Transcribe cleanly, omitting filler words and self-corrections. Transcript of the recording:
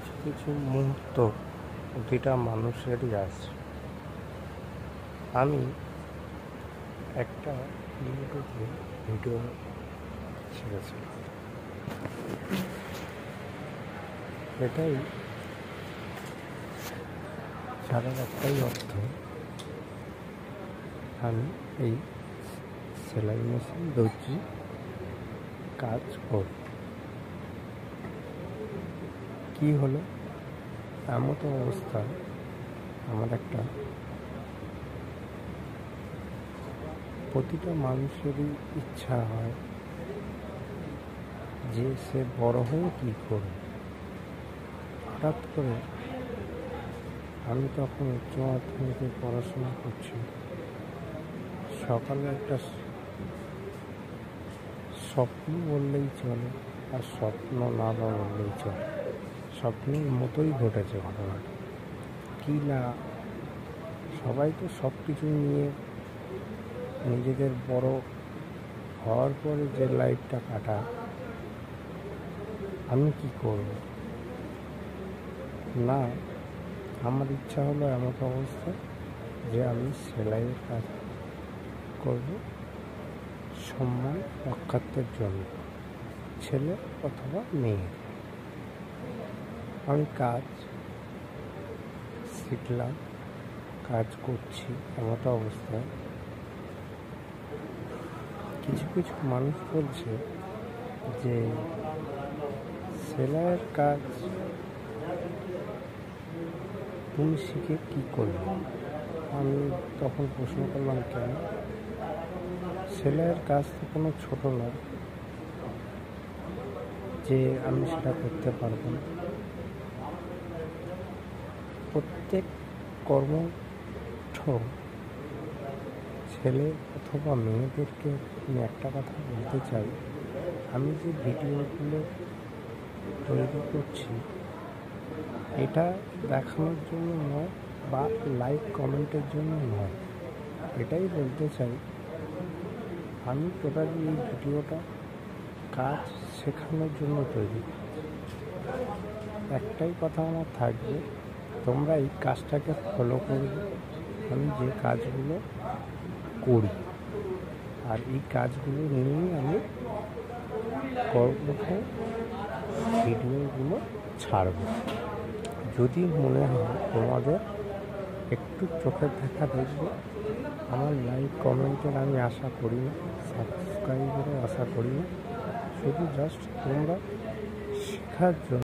কিছু কিছু মুহূর্ত প্রতিটা মানুষেরই আছে। আমি একটা ইউটিউবে ভিডিও ছেড়েছিলাম, এটাই ছাড়ার একটাই অর্থ, আমি এই সেলাই মেশিন দর্জি কাজ করি। কি হলো, এমন অবস্থা, আমার একটা প্রতিটা মানুষেরই ইচ্ছা হয় যে সে বড় হয়ে কী করবে। হঠাৎ করে আমি তখন উচ্চ মাধ্যমিকে পড়াশোনা করছি। সকালে একটা স্বপ্ন বললেই চলে, আর স্বপ্ন না বললেই চলে। স্বপ্নের মতোই ঘটেছে ঘটনাটা। কি না, সবাই তো সব কিছু নিয়ে নিজেদের বড় হওয়ার পরে যে লাইফটা কাটায়, আমি কি করব না, আমার ইচ্ছা হলো এমন অবস্থা যে আমি সেলাইয়ের কাজ করব সম্মান রক্ষার্থের জন্য, ছেলে অথবা মেয়ে। আমি কাজ শিখলাম, কাজ করছি। এমন অবস্থায় কিছু কিছু মানুষ বলছে যে সেলাইয়ের কাজ তুমি শিখে কী করবে। আমি তখন প্রশ্ন করলাম, কেন? সেলাইয়ের কাজ তো কোনো ছোটো নয় যে আমি সেটা করতে পারবো না। প্রত্যেক কর্মঠ ছেলে অথবা মেয়েদেরকে আমি একটা কথা বলতে চাই, আমি যে ভিডিওগুলো তৈরি করছি এটা দেখানোর জন্য নয় বা লাইক কমেন্টের জন্য নয়। এটাই বলতে চাই, আমি টোটালি এই ভিডিওটা কাজ শেখানোর জন্য তৈরি। একটাই কথা আমার থাকবে, তোমরা এই কাজটাকে ফলো করবে, আমি যে কাজগুলো করি, আর এই কাজগুলো নিয়েই আমি কর্মঠ ভিডিওগুলো ছাড়ব। যদি মনে হয় তোমাদের একটু চোখের দেখা দেখবে, আমার লাইক কমেন্টের আমি আশা করি না, সাবস্ক্রাইবেরও আশা করি না, শুধু জাস্ট তোমরা শেখার জন্য